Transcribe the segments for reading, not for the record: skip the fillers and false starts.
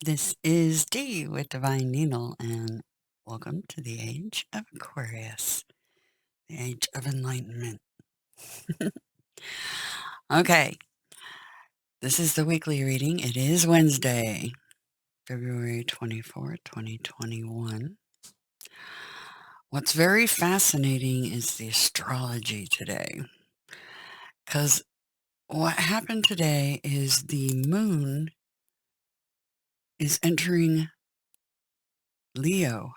This is Dee with Divine Needle, and welcome to the age of Aquarius, the age of enlightenment. Okay, this is the weekly reading. It is Wednesday, February 24th, 2021. What's very fascinating is the astrology today, because what happened today is the moon is entering Leo.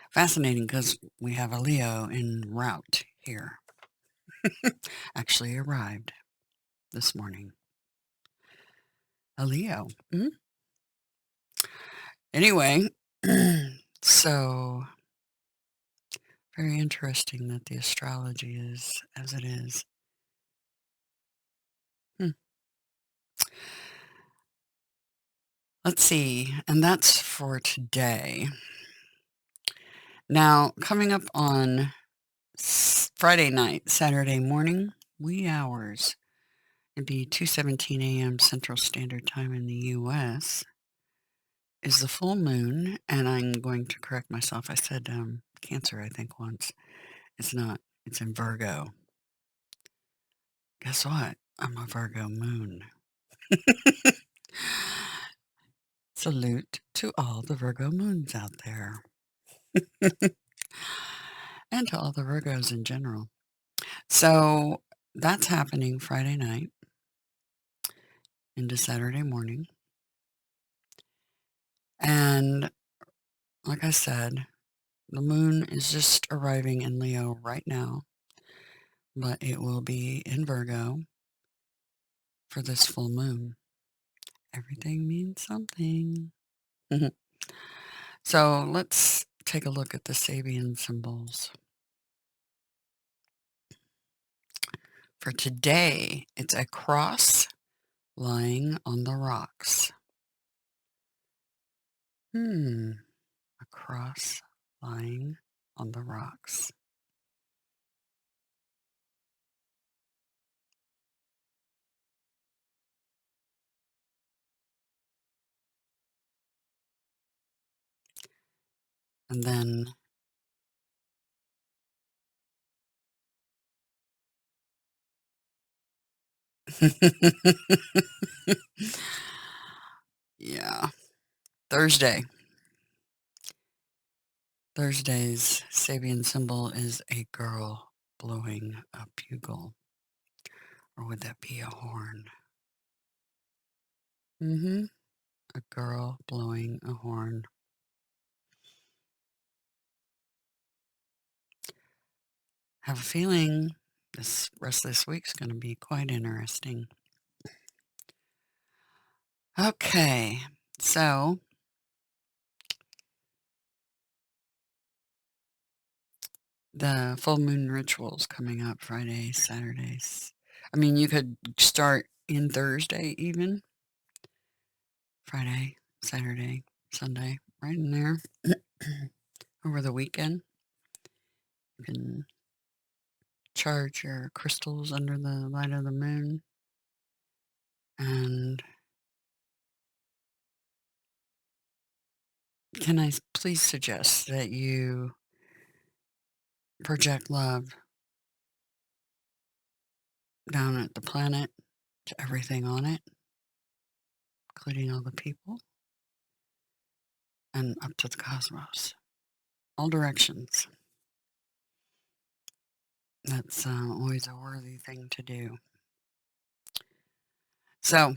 Fascinating because we have a Leo en route here. Actually arrived this morning. A Leo. Anyway, so very interesting that the astrology is as it is. Let's see, and that's for today. Now, coming up on Friday night, Saturday morning, wee hours, it'd be 2:17 a.m. Central Standard Time in the U.S., is the full moon, and I'm going to correct myself. I said Cancer, I think, once. It's not. It's in Virgo. Guess what? I'm a Virgo moon. Salute to all the Virgo moons out there. And to all the Virgos in general. So that's happening Friday night into Saturday morning. And like I said, the moon is just arriving in Leo right now, but it will be in Virgo for this full moon. Everything means something. So let's take a look at the Sabian symbols. For today, it's a cross lying on the rocks. A cross lying on the rocks. And then yeah, Thursday's Sabian symbol is a girl blowing a bugle. Or would that be a horn? A girl blowing a horn. Have a feeling this rest of this week's going to be quite interesting. Okay, so the full moon rituals coming up Friday, Saturdays. I mean, you could start in Thursday even. Friday, Saturday, Sunday, right in there. Over the weekend. You can charge your crystals under the light of the moon. And can I please suggest that you project love down at the planet to everything on it, including all the people, and up to the cosmos. All directions. That's always a worthy thing to do. So,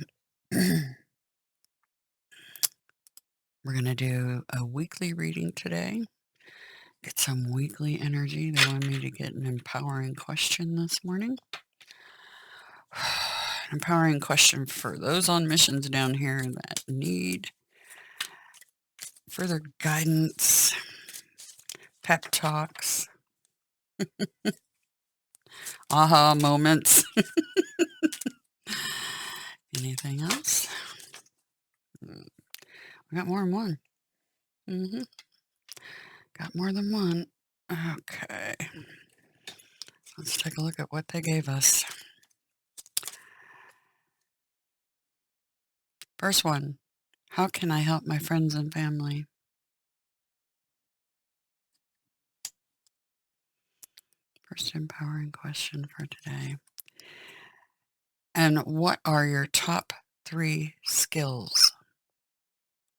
we're going to do a weekly reading today. Get some weekly energy. They want me to get an empowering question this morning. Empowering question for those on missions down here that need further guidance, pep talks, aha moments. Anything else? We got more than one. Got more than one. Okay. Let's take a look at what they gave us. First one. How can I help my friends and family? First empowering question for today. And what are your top 3 skills?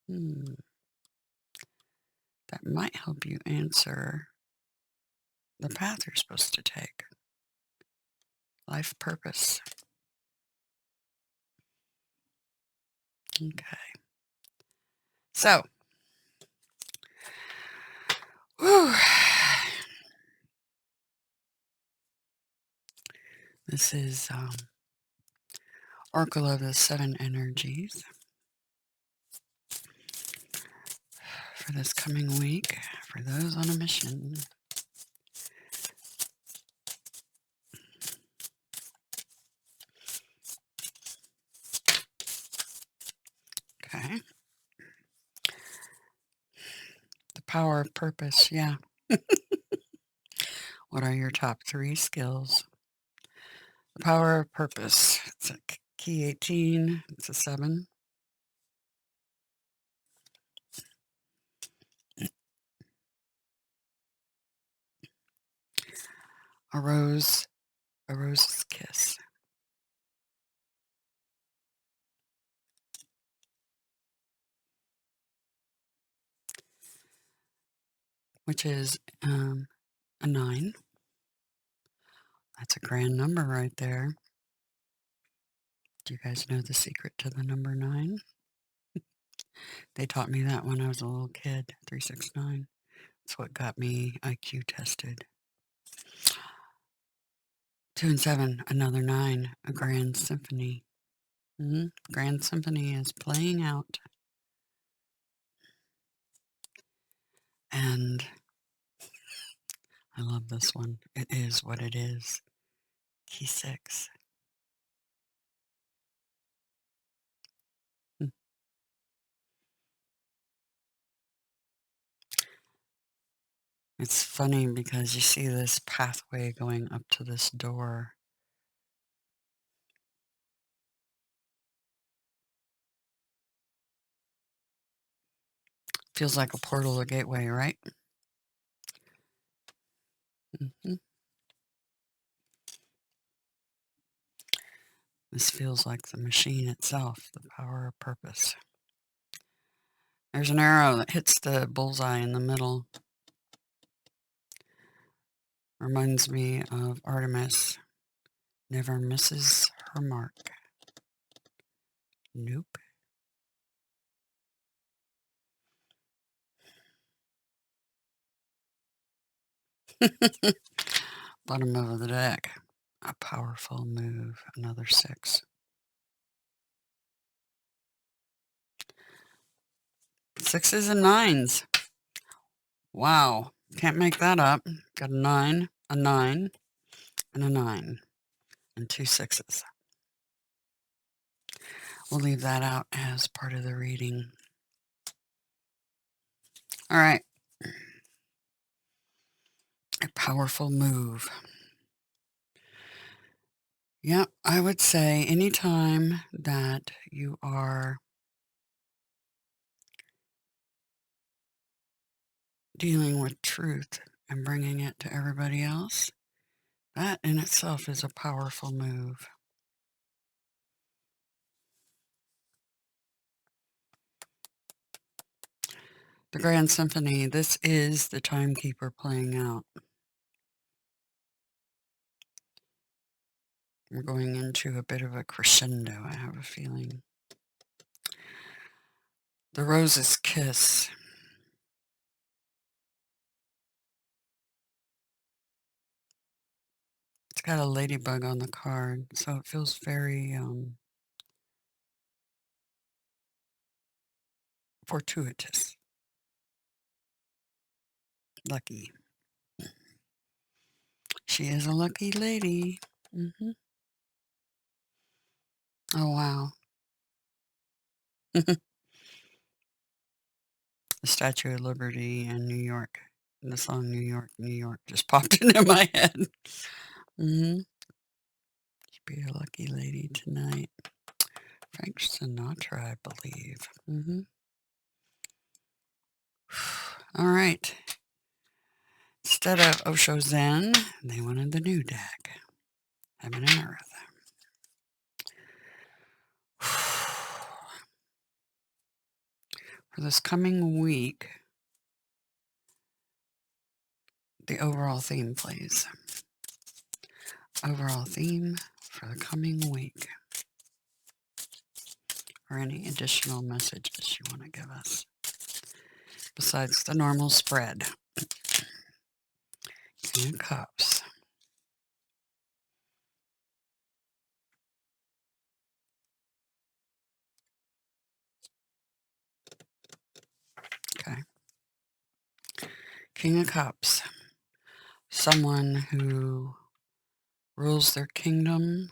That might help you answer the path you're supposed to take. Life purpose. Okay. So, whew, this is Oracle of the 7 Energies for this coming week for those on a mission. Okay. The power of purpose, yeah. What are your top 3 skills? The power of purpose. It's a key 18. It's a 7. A rose's kiss. Which is a 9. That's a grand number right there. Do you guys know the secret to the number 9? They taught me that when I was a little kid, 369. That's what got me IQ tested. 2 and 7, another 9, a grand symphony. Grand symphony is playing out. And I love this one. It is what it is. Key 6. Hmm. It's funny because you see this pathway going up to this door. Feels like a portal, a gateway, right? This feels like the machine itself, the power of purpose. There's an arrow that hits the bullseye in the middle. Reminds me of Artemis. Never misses her mark. Nope. Bottom of the deck. A powerful move. Another 6. 6s and 9s. Wow. Can't make that up. Got a 9, and a 9. And 2 6s. We'll leave that out as part of the reading. All right. A powerful move. Yeah, I would say anytime that you are dealing with truth and bringing it to everybody else, that in itself is a powerful move. The Grand Symphony, this is the timekeeper playing out. We're going into a bit of a crescendo, I have a feeling. The Rose's Kiss. It's got a ladybug on the card, so it feels very fortuitous. Lucky. She is a lucky lady. Oh, wow. The Statue of Liberty in New York. The song New York, New York just popped into my head. Be a lucky lady tonight. Frank Sinatra, I believe. Mm-hmm. All right. Instead of Osho Zen, they wanted the new deck. Heaven and Earth. For this coming week, the overall theme, please. Overall theme for the coming week. Or any additional messages you want to give us. Besides the normal spread. King of Cups. Okay. King of Cups. Someone who rules their kingdom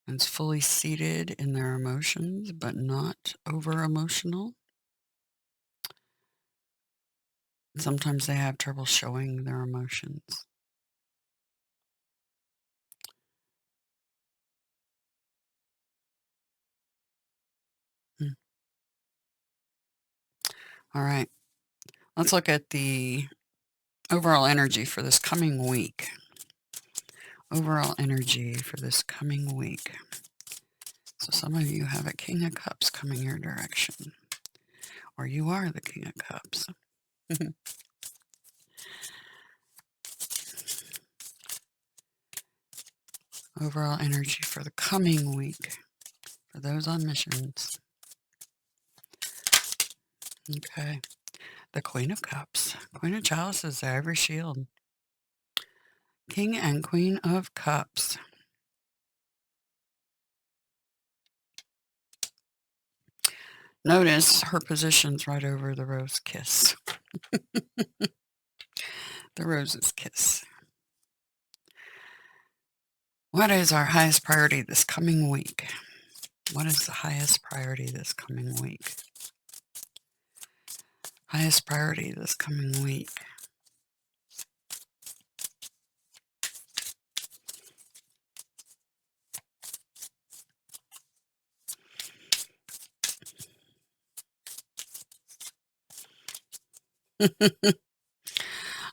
and is fully seated in their emotions, but not over-emotional. Sometimes they have trouble showing their emotions. All right. Let's look at the overall energy for this coming week. Overall energy for this coming week. So some of you have a King of Cups coming your direction. Or you are the King of Cups. Overall energy for the coming week. For those on missions. Okay. The Queen of Cups. Queen of Chalices, the Ivory Shield. King and Queen of Cups. Notice her position's right over the Rose Kiss. The Rose's Kiss. What is our highest priority this coming week? What is the highest priority this coming week? Highest priority this coming week.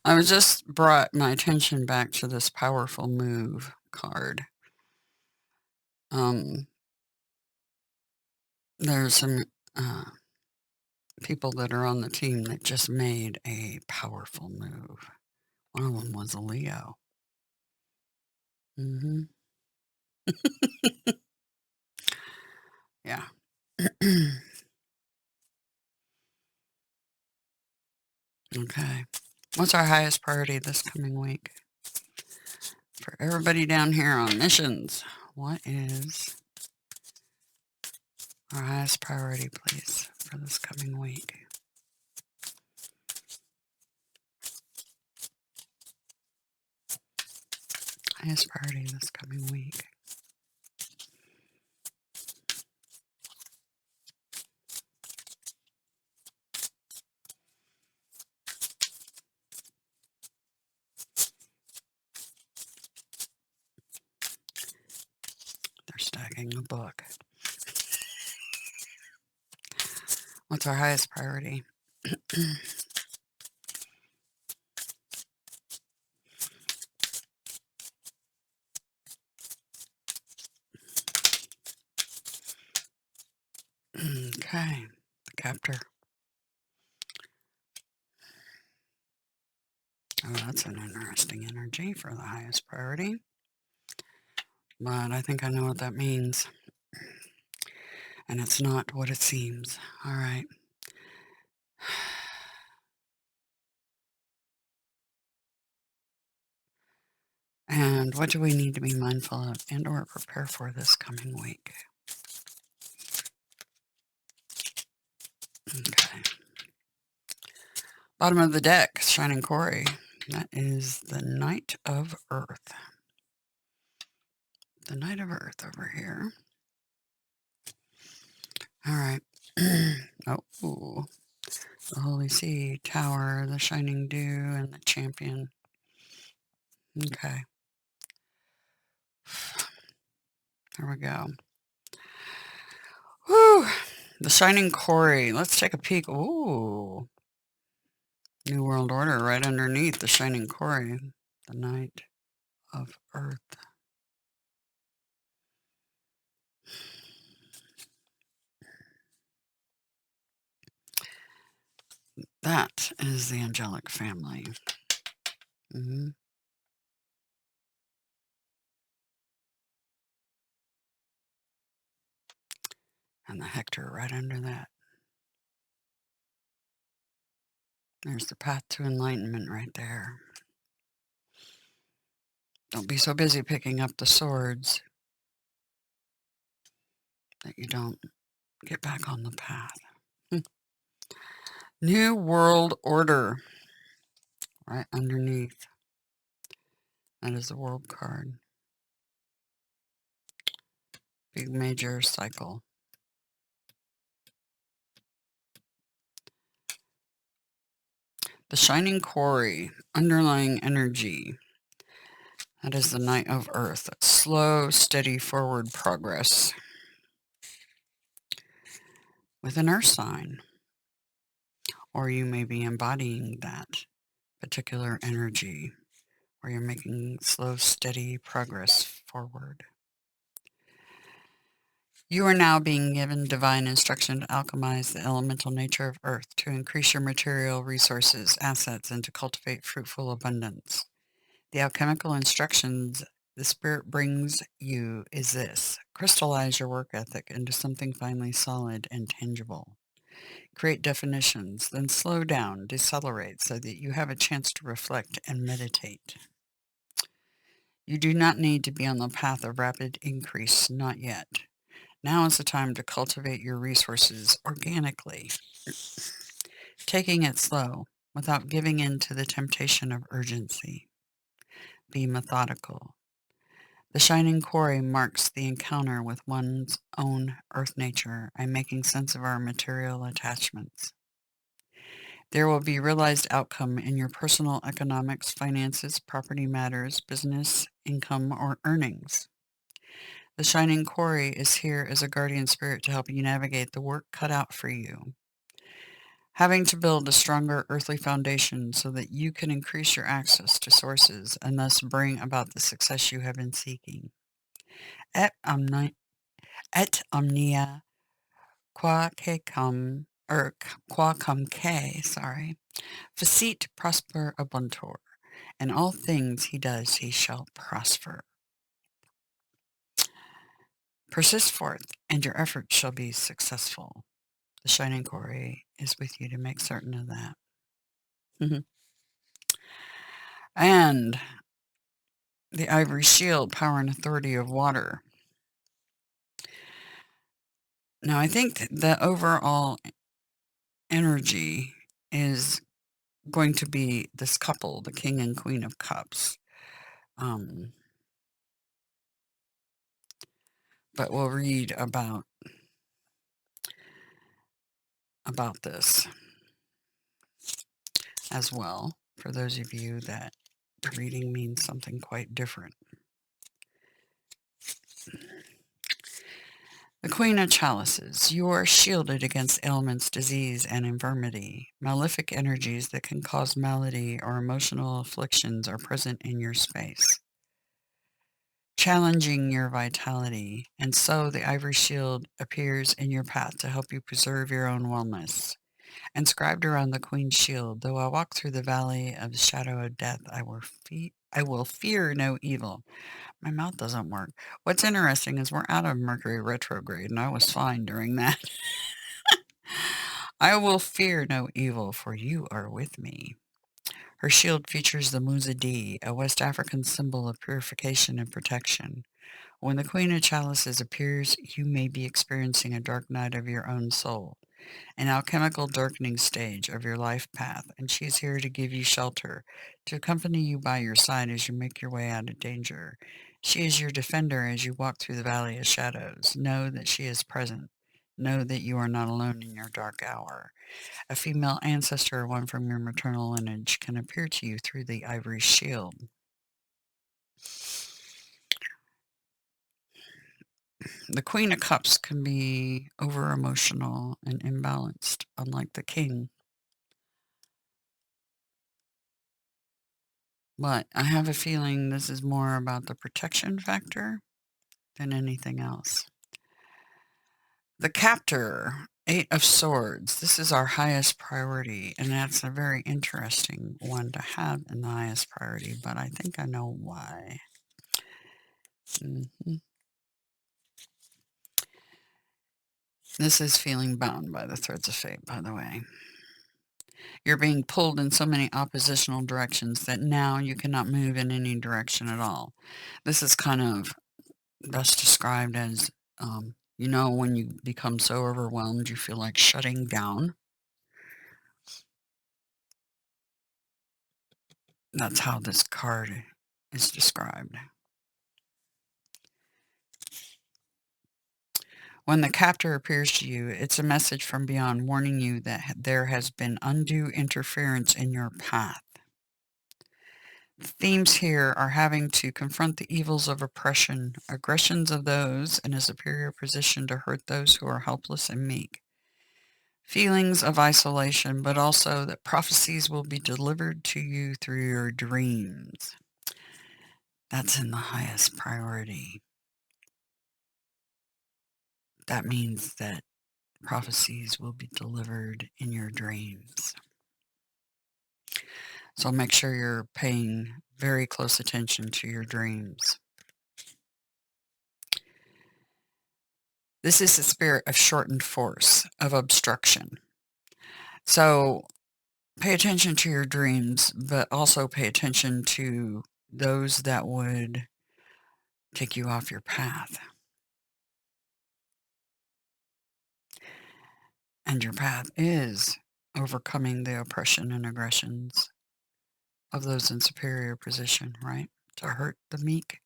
I was just brought my attention back to this powerful move card. There's some people that are on the team that just made a powerful move. One of them was a Leo. Mm-hmm. Yeah. Okay. What's our highest priority this coming week? For everybody down here on missions, what is our highest priority, please, for this coming week? Highest priority this coming week. They're stacking a book. What's our highest priority? Okay, the captor. Oh, that's an interesting energy for the highest priority. But I think I know what that means. And it's not what it seems. All right. And what do we need to be mindful of and or prepare for this coming week? Okay. Bottom of the deck, Shining Quarry. That is the Knight of Earth. The Knight of Earth over here. All right. Oh, ooh. The Holy Sea, Tower, the Shining Dew, and the Champion. Okay. There we go. The Shining Quarry. Let's take a peek. Ooh. New World Order right underneath the Shining Quarry. The Knight of Earth. That is the angelic family. Mm-hmm. And the Hector right under that. There's the path to enlightenment right there. Don't be so busy picking up the swords that you don't get back on the path. New World Order right underneath. That is the world card. Big major cycle. The Shining Quarry, underlying energy. That is the Knight of Earth. That's slow, steady forward progress with an earth sign. Or you may be embodying that particular energy where you're making slow, steady progress forward. You are now being given divine instruction to alchemize the elemental nature of Earth, to increase your material resources, assets, and to cultivate fruitful abundance. The alchemical instructions the Spirit brings you is this: crystallize your work ethic into something finally solid and tangible. Create definitions, then slow down, decelerate so that you have a chance to reflect and meditate. You do not need to be on the path of rapid increase, not yet. Now is the time to cultivate your resources organically, taking it slow without giving in to the temptation of urgency. Be methodical. The Shining Quarry marks the encounter with one's own earth nature and making sense of our material attachments. There will be realized outcome in your personal economics, finances, property matters, business, income, or earnings. The Shining Quarry is here as a guardian spirit to help you navigate the work cut out for you, having to build a stronger earthly foundation so that you can increase your access to sources and thus bring about the success you have been seeking. Et omnia quacumque, facit prosper abuntor. In all things he does, he shall prosper. Persist forth, and your efforts shall be successful. The Shining Quarry is with you to make certain of that. And the Ivory Shield, power and authority of water. Now, I think the overall energy is going to be this couple, the King and Queen of Cups. But we'll read about this as well, for those of you that the reading means something quite different. The Queen of Chalices. You are shielded against ailments, disease, and infirmity. Malefic energies that can cause malady or emotional afflictions are present in your space, challenging your vitality, and so the Ivory Shield appears in your path to help you preserve your own wellness. Inscribed around the Queen's shield, though I walk through the valley of the shadow of death, I will fear no evil. My mouth doesn't work. What's interesting is we're out of Mercury retrograde, and I was fine during that. I will fear no evil, for you are with me. Her shield features the Muzadi, a West African symbol of purification and protection. When the Queen of Chalices appears, you may be experiencing a dark night of your own soul, an alchemical darkening stage of your life path, and she is here to give you shelter, to accompany you by your side as you make your way out of danger. She is your defender as you walk through the valley of shadows. Know that she is present. Know that you are not alone in your dark hour. A female ancestor or one from your maternal lineage can appear to you through the Ivory Shield. The Queen of Cups can be over-emotional and imbalanced, unlike the King. But I have a feeling this is more about the protection factor than anything else. The Captor, 8 of Swords. This is our highest priority, and that's a very interesting one to have in the highest priority, but I think I know why. Mhm. This is feeling bound by the threads of fate, by the way. You're being pulled in so many oppositional directions that now you cannot move in any direction at all. This is kind of best described as, when you become so overwhelmed, you feel like shutting down. That's how this card is described. When the captor appears to you, it's a message from beyond warning you that there has been undue interference in your path. The themes here are having to confront the evils of oppression, aggressions of those in a superior position to hurt those who are helpless and meek, feelings of isolation, but also that prophecies will be delivered to you through your dreams. That's in the highest priority. That means that prophecies will be delivered in your dreams. So make sure you're paying very close attention to your dreams. This is the spirit of shortened force, of obstruction. So pay attention to your dreams, but also pay attention to those that would take you off your path. And your path is overcoming the oppression and aggressions of those in superior position, right? To hurt the meek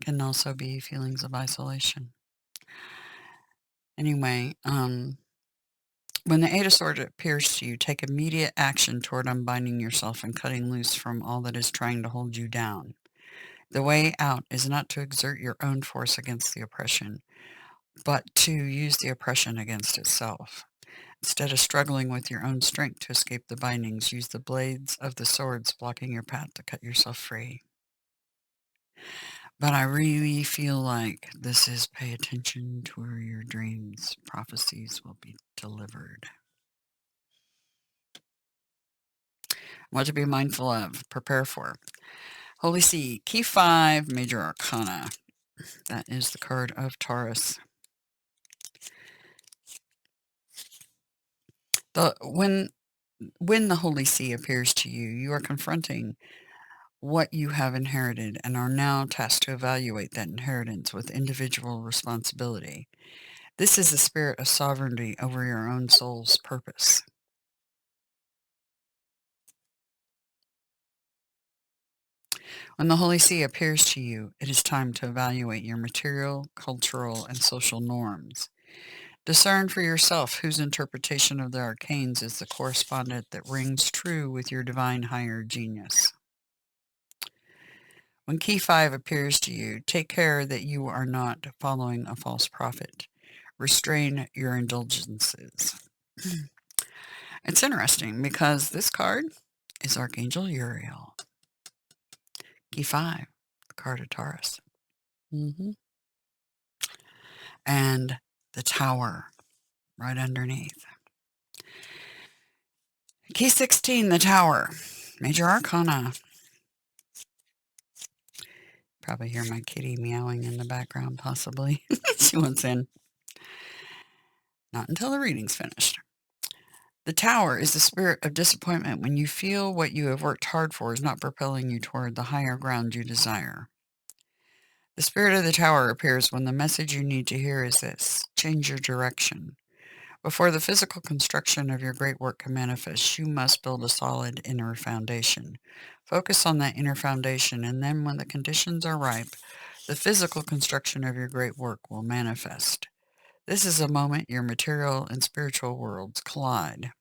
can also be feelings of isolation. Anyway, when the Eight of Swords appears to you, take immediate action toward unbinding yourself and cutting loose from all that is trying to hold you down. The way out is not to exert your own force against the oppression, but to use the oppression against itself. Instead of struggling with your own strength to escape the bindings, use the blades of the swords blocking your path to cut yourself free. But I really feel like this is pay attention to where your dreams, prophecies will be delivered. What to be mindful of, prepare for. Holy See, Key 5, Major Arcana. That is the card of Taurus. When the Holy See appears to you, you are confronting what you have inherited and are now tasked to evaluate that inheritance with individual responsibility. This is the spirit of sovereignty over your own soul's purpose. When the Holy See appears to you, it is time to evaluate your material, cultural, and social norms. Discern for yourself whose interpretation of the arcanes is the correspondent that rings true with your divine higher genius. When Key 5 appears to you, take care that you are not following a false prophet. Restrain your indulgences. It's interesting because this card is Archangel Uriel. Key 5, the card of Taurus. And the Tower right underneath. Key 16, the Tower. Major Arcana. Probably hear my kitty meowing in the background, possibly. She wants in. Not until the reading's finished. The Tower is the spirit of disappointment when you feel what you have worked hard for is not propelling you toward the higher ground you desire. The spirit of the Tower appears when the message you need to hear is this: change your direction. Before the physical construction of your great work can manifest, you must build a solid inner foundation. Focus on that inner foundation, and then when the conditions are ripe, the physical construction of your great work will manifest. This is a moment your material and spiritual worlds collide.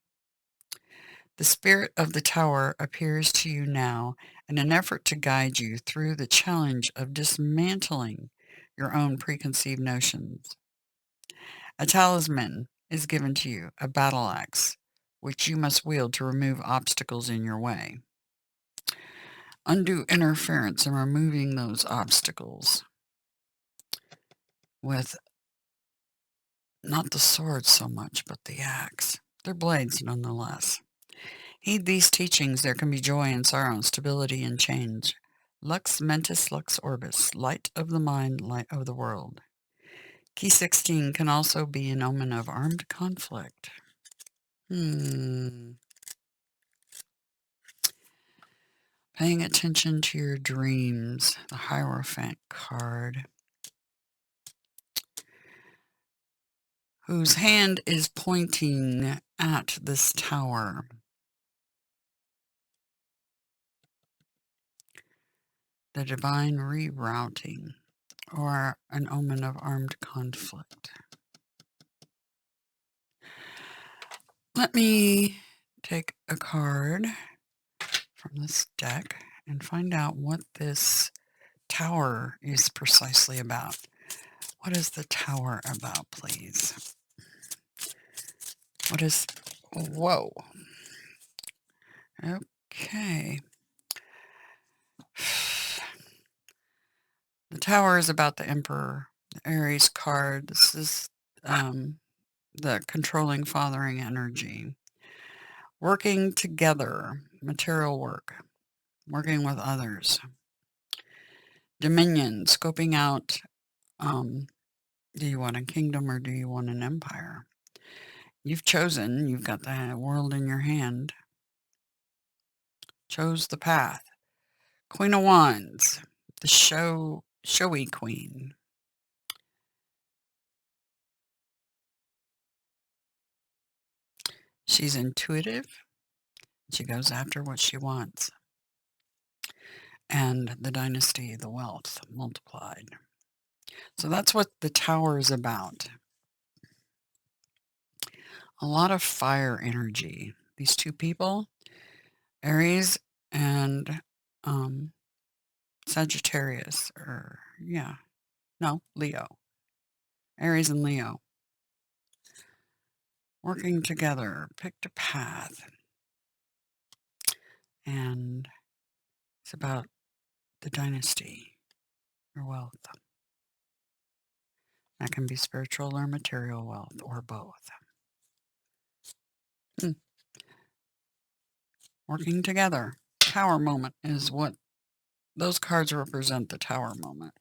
The spirit of the tower appears to you now in an effort to guide you through the challenge of dismantling your own preconceived notions. A talisman is given to you, a battle axe, which you must wield to remove obstacles in your way. Undue interference in removing those obstacles with not the sword so much, but the axe. They're blades nonetheless. Heed these teachings, there can be joy and sorrow, and stability and change. Lux mentis lux orbis, light of the mind, light of the world. Key 16 can also be an omen of armed conflict. Paying attention to your dreams, the Hierophant card, whose hand is pointing at this tower. The divine rerouting, or an omen of armed conflict. Let me take a card from this deck and find out what this tower is precisely about. What is the tower about, please? What is... Whoa. Okay. The tower is about the Emperor, the Aries card. This is the controlling fathering energy. Working together, material work, working with others. Dominion, scoping out, do you want a kingdom or do you want an empire? You've chosen, you've got the world in your hand. Chose the path. Queen of Wands, the showy queen. She's intuitive. She goes after what she wants. And the dynasty, the wealth multiplied. So that's what the tower is about. A lot of fire energy. These two people, Aries and Sagittarius, Leo. Aries and Leo. Working together, picked a path. And it's about the dynasty, or wealth. That can be spiritual or material wealth, or both. Working together. Tower moment is what those cards represent, the tower moment.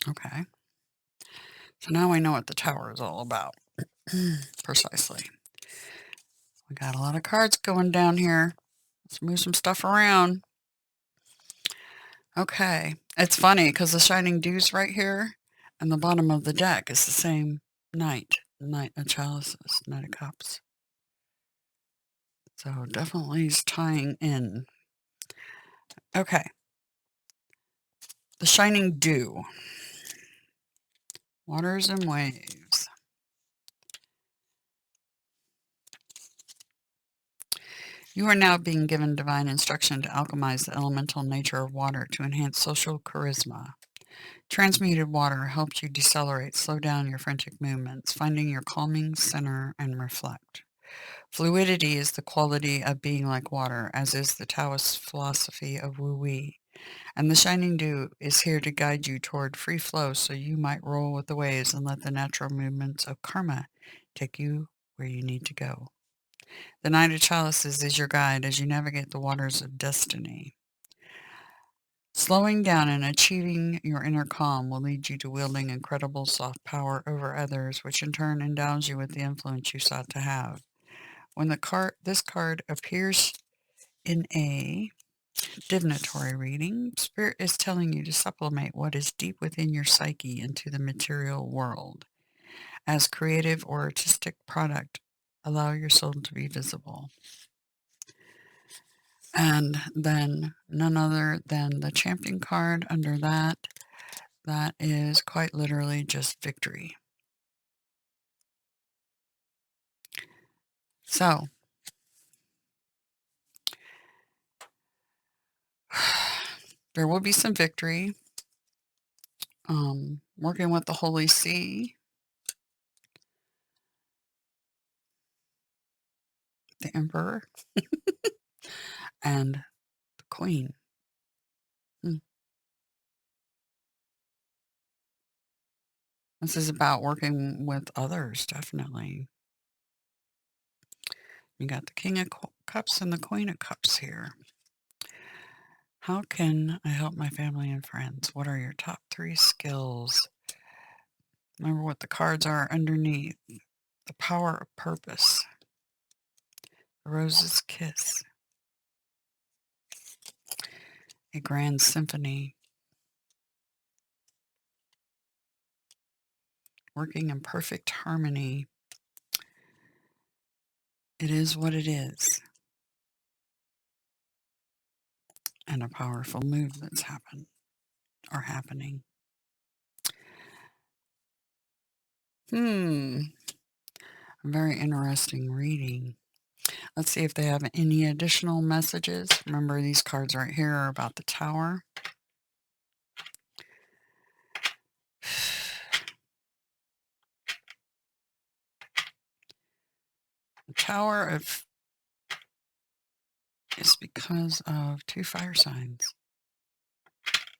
Okay. So now we know what the tower is all about. Precisely. We got a lot of cards going down here. Let's move some stuff around. Okay. It's funny because the Shining Dew's right here, and the bottom of the deck is the same Knight. Knight of Chalices, Knight of Cups. So definitely is tying in. Okay. The Shining Dew. Waters and waves. You are now being given divine instruction to alchemize the elemental nature of water to enhance social charisma. Transmuted water helps you decelerate, slow down your frantic movements, finding your calming center and reflect. Fluidity is the quality of being like water, as is the Taoist philosophy of Wu-Wei. And the Shining Dew is here to guide you toward free flow so you might roll with the waves and let the natural movements of karma take you where you need to go. The Knight of Chalices is your guide as you navigate the waters of destiny. Slowing down and achieving your inner calm will lead you to wielding incredible soft power over others, which in turn endows you with the influence you sought to have. When this card appears in a divinatory reading, Spirit is telling you to sublimate what is deep within your psyche into the material world. As creative or artistic product, allow your soul to be visible. And then none other than the Champion card under that, That is quite literally just victory. So, there will be some victory. Working with the Holy See, the Emperor, and the Queen. This is about working with others, definitely. You got the King of Cups and the Queen of Cups here. How can I help my family and friends? What are your top 3 skills? Remember what the cards are underneath. The power of purpose. The rose's kiss. A grand symphony. Working in perfect harmony. It is what it is. And a powerful move that's happening. Very interesting reading. Let's see if they have any additional messages. Remember, these cards right here are about the Tower. The Tower is because of 2 fire signs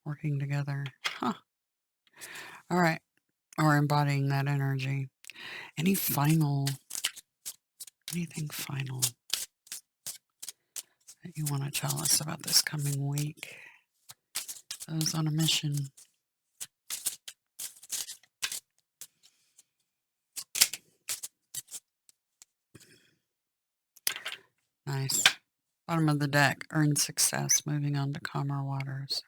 working together. Huh. All right. Or embodying that energy. Anything final that you want to tell us about this coming week? Those on a mission. Nice. Bottom of the deck, earn success, moving on to calmer waters.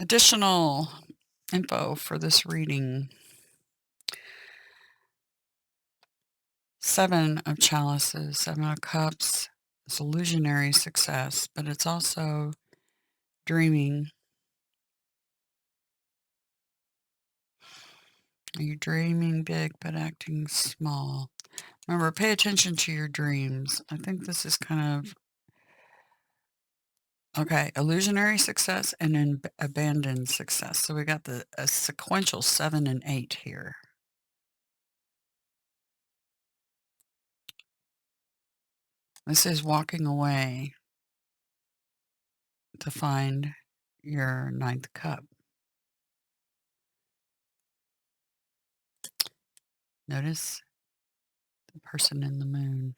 Additional info for this reading. 7 of Chalices, 7 of Cups. It's illusionary success, but it's also dreaming. Are you dreaming big but acting small? Remember, pay attention to your dreams. I think this is kind of... Okay, illusionary success and then abandoned success. So we got a sequential 7 and 8 here. This is walking away to find your 9th cup. Notice the person in the moon.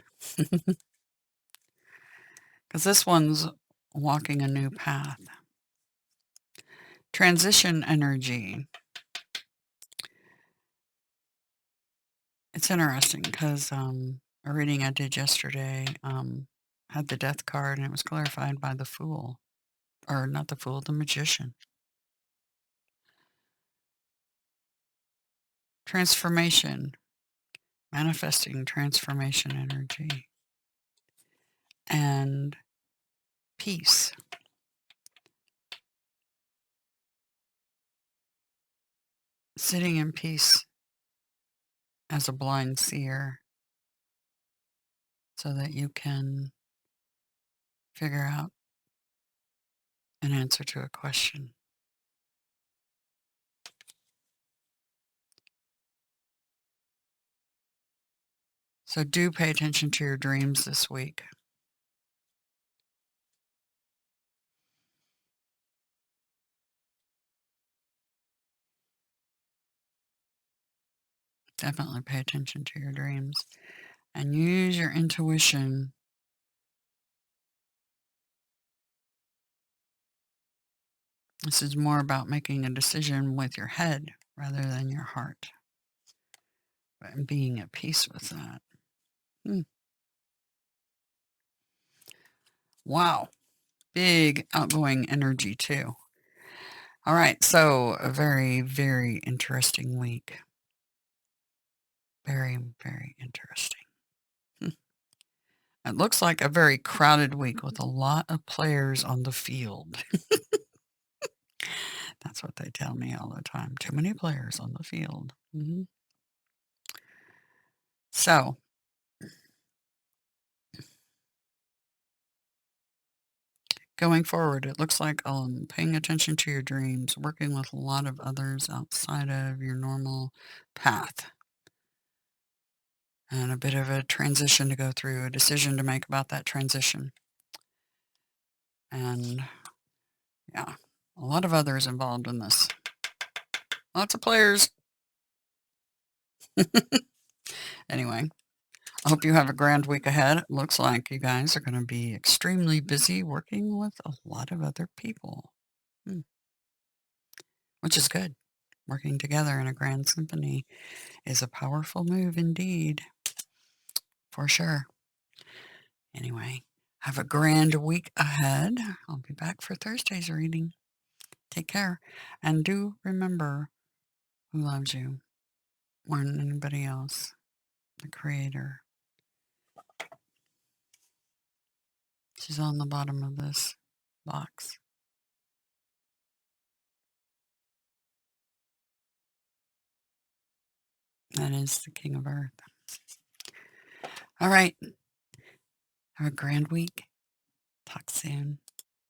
Because this one's walking a new path. Transition energy. It's interesting because a reading I did yesterday had the death card, and it was clarified by the Fool. Or not the Fool, the Magician. Transformation. Manifesting transformation energy. And peace. Sitting in peace as a blind seer so that you can figure out an answer to a question. So do pay attention to your dreams this week. Definitely pay attention to your dreams and use your intuition. This is more about making a decision with your head rather than your heart, and being at peace with that. Wow. Big outgoing energy too. All right. So a very, very interesting week. Very, very interesting. It looks like a very crowded week with a lot of players on the field. That's what they tell me all the time. Too many players on the field. So, going forward, it looks like paying attention to your dreams, working with a lot of others outside of your normal path, and a bit of a transition to go through, a decision to make about that transition. And yeah, a lot of others involved in this. Lots of players. Anyway, I hope you have a grand week ahead. It looks like you guys are going to be extremely busy working with a lot of other people, which is good. Working together in a grand symphony is a powerful move indeed, for sure. Anyway, have a grand week ahead. I'll be back for Thursday's reading. Take care. And do remember who loves you more than anybody else, the Creator. She's on the bottom of this box. That is the King of Earth. All right. Have a grand week. Talk soon.